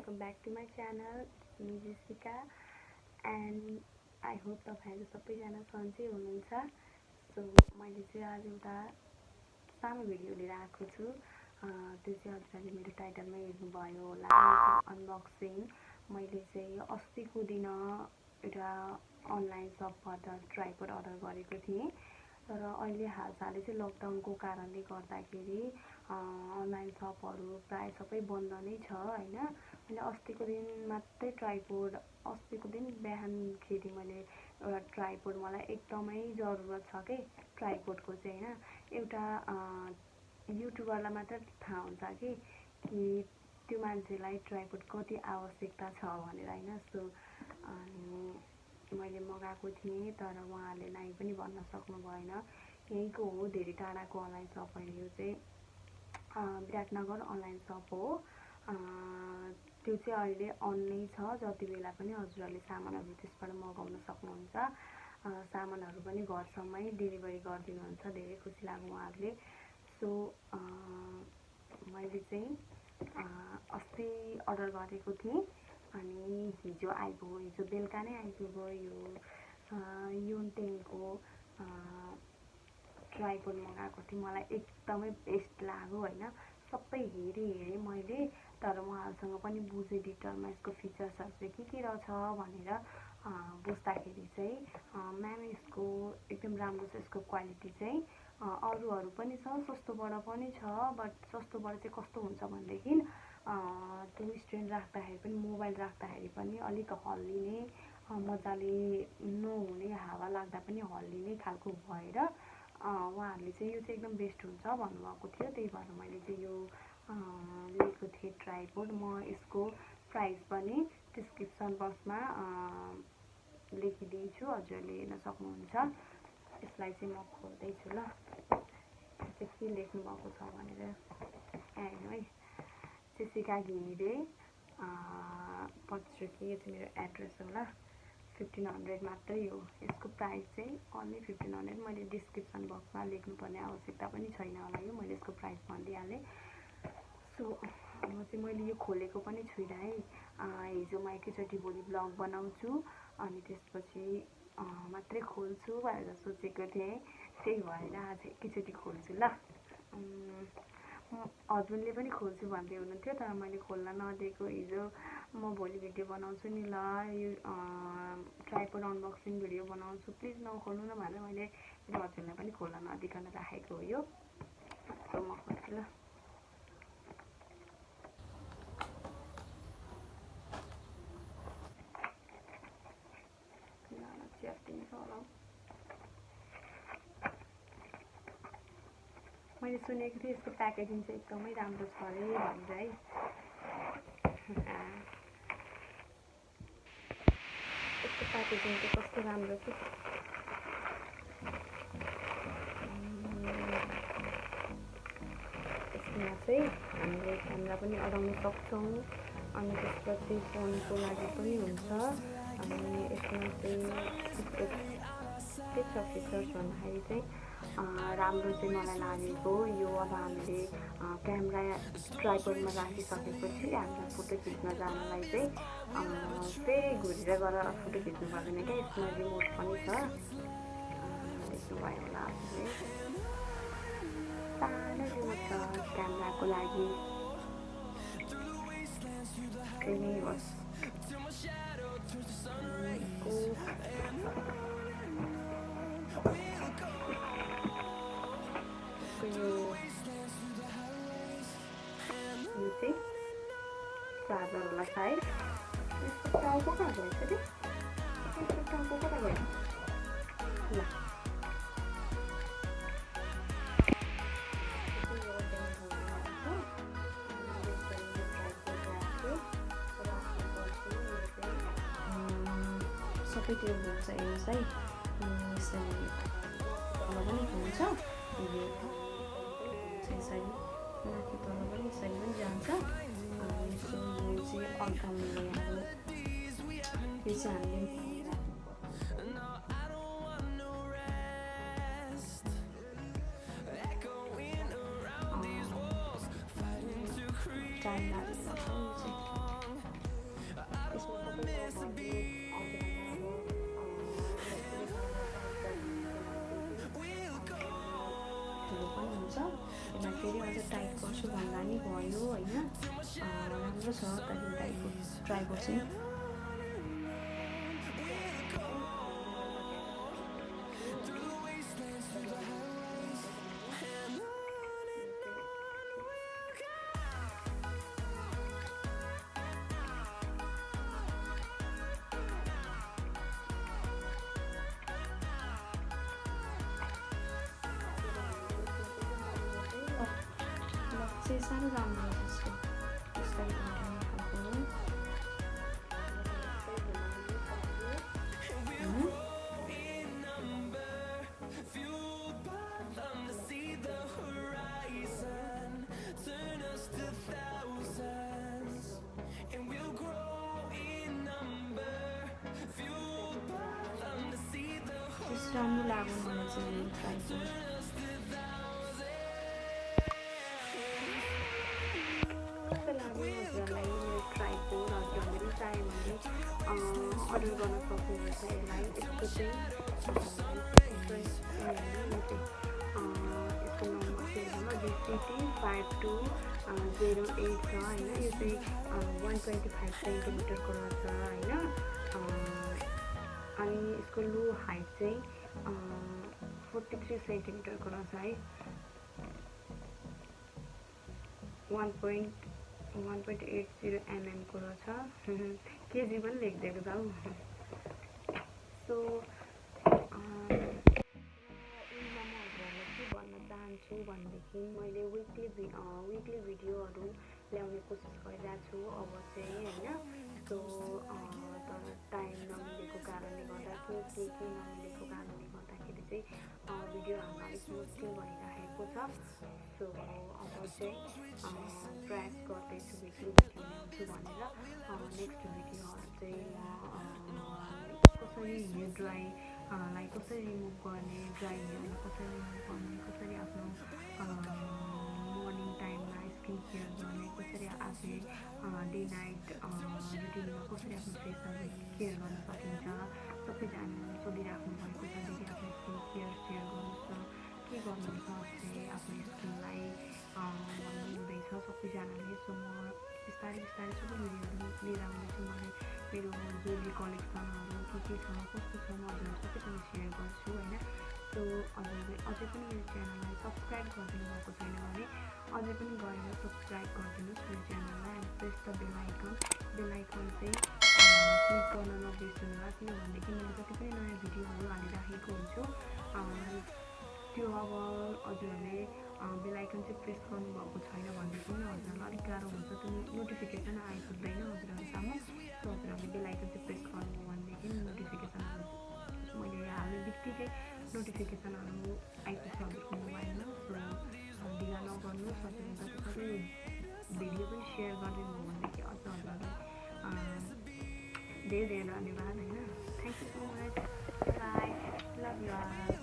welcome back to my channel. It's me Jessica and I hope तपाईहरु सबैजना सन्चै हुनुहुन्छ. सो मैले चाहिँ आज एउटा सानो भिडियो लिएर आएको छु. त्यो चाहिँ हजुरले मेरो टाइटलमा हेर्नुभयो होला. अनबक्सिङ. मैले चाहिँ अस्तिको दिन एउटा अनलाइन शपबाट ट्राइपड अर्डर गरेको थिएँ. तर अहिले हालसालै चाहिँ लकडाउनको कारणले गर्दाखेरि अनलाइन शपहरू प्राय सबै बन्द नै छ हैन. मैले अस्तिको दिन मात्रै ट्राइपड अस्तिको दिन बिहानखेरि मैले एउटा ट्राइपड मलाई एकदमै जरुरत छ के ट्राइपडको चाहिँ हैन. एउटा युट्युबरलाई मात्र थाहा हुन्छ कि त्यो मान्छेलाई ट्राइपड कति आवश्यकता छ भनेर हैन. सो मैले मगाएको थिएँ तर उहाँले नाइ पनि भन्न सक्नु भएन. यहीँको हो, धेरै टाढाको अनलाइन शप होइन. यो चाहिँ विराटनगर अनलाइन शप हो. त्यो चाहिँ अहिले अन नै छ. जति बेला पनि हजुरहरूले सामानहरू त्यसबाट मगाउन सक्नुहुन्छ. सामानहरू पनि घरसम्मै डेलिभरी गरिदिनुहुन्छ. धेरै खुसी लाग्यो उहाँहरूले. सो मैले चाहिँ अस्ति अर्डर गरेको थिएँ अनि हिजो आइपुग्यो. हिजो बेलुका नै आइपुग्यो. यो YunTengको ट्राइपड मगाएको थिएँ. मलाई एकदमै बेस्ट लाग्यो हैन. सबै हेरेँ मैले, तर उहाँहरूसँग पनि बुझेँ डिटेलमा यसको फिचर्सहरू चाहिँ के रहेछ भनेर. बुझ्दाखेरि चाहिँ म्याम यसको एकदम राम्रो छ. यसको क्वालिटी चाहिँ अरूहरू पनि छ, सस्तोबाट पनि छ. बट सस्तोबाट चाहिँ कस्तो हुन्छ भनेदेखि त्यो स्ट्यान्ड राख्दाखेरि पनि मोबाइल राख्दाखेरि पनि अलिक हल्लिने, मजाले नहुने, हावा लाग्दा पनि हल्लिने खालको भएर उहाँहरूले चाहिँ यो चाहिँ एकदम बेस्ट हुन्छ भन्नुभएको थियो. त्यही भएर मैले चाहिँ यो लिएको थिएँ ट्राइपड. म यसको प्राइस पनि डिस्क्रिप्सन बक्समा लेखिदिन्छु, हजुरले हेर्न सक्नुहुन्छ. यसलाई चाहिँ म खोल्दैछु ल. चाहिँ के लेख्नु भएको छ भनेर हेर्नु है. जेसिकाघिमिरे पत्रिका. यो चाहिँ मेरो एड्रेस होला. 1500 मात्रै हो. यसको प्राइस चाहिँ अन्ली 1500. मैले डिस्क्रिप्सन बक्समा लेख्नुपर्ने आवश्यकता पनि छैन होला. यो मैले यसको प्राइस भनिदिइहालेँ. सो अब चाहिँ मैले यो खोलेको पनि छुइनँ है. हिजो म एकैचोटि भोलि ब्लग बनाउँछु अनि त्यसपछि मात्रै खोल्छु भनेर सोचेको थिएँ. त्यही भएर आज एकैचोटि खोल्छु ल. हस्बेन्डले पनि खोल्छु भन्दै हुनुहुन्थ्यो तर मैले खोल्न नदिएको. हिजो म भोलि भिडियो बनाउँछु नि ल, यो ट्राइपड अनबक्सिङ भिडियो बनाउँछु, प्लिज नखोल्नु न भनेर मैले मेरो हस्बेन्डलाई पनि खोल्न नदिकन राखेको हो यो. सो म खोल्छु ल. मैले सुनेको थिएँ यसको प्याकेजिङ चाहिँ एकदमै राम्रो छ अरे भनेर है. यसको प्याकेजिङ चाहिँ कस्तो राम्रो कि. यसमा चाहिँ हामीले क्यामेरा पनि अडाउन सक्छौँ अनि त्यसपछि फोनको लागि पनि हुन्छ. अनि यसमा चाहिँ के छ फिचर्स भन्दाखेरि चाहिँ राम्रो चाहिँ मलाई लागेको यो. अब हामीले क्यामेरा ट्राइपडमा राखिसकेपछि हामीलाई फोटो खिच्न जानलाई चाहिँ फेरि घुरेर गएर फोटो खिच्नु पर्दैन क्या. यसमा रिमोट पनि छ, देख्नुभयो होला आफूले. सानो रिमोट छ क्यामेराको लागि. होस् यो चाहिँ चार्जर होला सायद. यसको टाउको कहाँ गएछ कि? यसको टाउको कता गयो ल. सबैतिर हुन्छ हेर्नुहोस् है. यसरी तल पनि हुन्छ, यसरी माथि तल पनि यसरी पनि जान्छ. सो यो चाहिँ अगाउनु हाम्रो यो चाहिँ हामीले टाइम लाग्छ. अझ टाइट गर्छु भन्दा नि भयो होइन। राम्रो छ त्यहाँदेखि ट्राई गर्छु नि। चाहिँ साह्रो राम्रो त्यसको त्यसलाई राम्रो लाग्यो मलाई चाहिँ ट्राई ट्राईको हजुरहरूले चाह्यो भने अर्डर गर्न सक्नुहुन्छ यसलाई। यसको चाहिँ यसको नम्बर चाहिँ JCT5208 छ होइन। यो चाहिँ 125 सेन्टिमिटरको रहेछ होइन। अनि यसको लो हाइट चाहिँ 43 सेन्टिमिटरको रहेछ है। 1.80 mm को रहेछ। केजी पनि लेखिदिएको छ हौ। सो के भन्न चाहन्छु भनेदेखि मैले विकली भिडियोहरू ल्याउने कोसिस गरिरहेको छु अब चाहिँ होइन। सो तर टाइम नमिलेको कारणले गर्दा के नमिलेको कारणले गर्दाखेरि चाहिँ भिडियो हाल्न अलिक मुस्किल भइरहेको छ। सो अब चाहिँ प्रयास गर्दैछु विकली भिडियो ल्याउँछु भनेर। नेक्स्ट भिडियोहरू चाहिँ म कसरी हेयर ड्राईलाई कसरी रिमुभ गर्ने, ड्राई हेयर कसरी रिमुभ गर्ने, कसरी आफ्नो मर्निङ टाइममा स्किन केयर गर्ने, कसरी आफूले डे नाइट रुटिनमा कसरी आफ्नो फेसहरू केयर गर्न सकिन्छ, सबैजनाले सोधिराख्नु भएको छ। दिदी आफ्नो स्किन केयर सेयर गर्नुहोस् न, के गर्नुहुन्छ चाहिँ आफ्नो स्किनलाई भन्नुहुँदैछ सबैजनाले। सो म बिस्तारै सबै भिडियोहरू लिएर आउँदैछु। मैले मेरो ज्वेलरी कलेक्सनहरू के छ कस्तो छ म हजुरहरू सबैसँग सेयर गर्छु होइन। सो हजुरहरूले अझै पनि मेरो च्यानललाई सब्सक्राइब गरिदिनु भएको छैन भने अझै पनि गएर सब्सक्राइब गरिदिनुहोस् मेरो च्यानललाई। एन्ड प्रेस द बेल आइकन चाहिँ क्लिक गर्न नबिर्सनुहोला, किनभनेदेखि मैले जति पनि नयाँ भिडियोहरू हालिराखेको हुन्छु त्यो अब हजुरहरूले बेल आइकन चाहिँ प्रेस गर्नुभएको छैन भनेदेखि हजुरहरूलाई अलिक गाह्रो हुन्छ। त्यो नोटिफिकेसन आइपुग्दैन हजुरहरूसम्म। सो हजुरहरूले बेल आइकन चाहिँ प्रेस गर्नुभयो भनेदेखि नोटिफिकेसनहरू मैले हाल्ने बित्तिकै नोटिफिकेसनहरू आइपुग्छ हजुरको मोबाइलमा। सो ढिला नगर्नुहोस्। हजुरले जति भिडियो पनि सेयर गरिदिनु भयो भनेदेखि अझ हजुरहरूलाई धेरै धन्यवाद होइन। Thank you so much. Bye, love you all.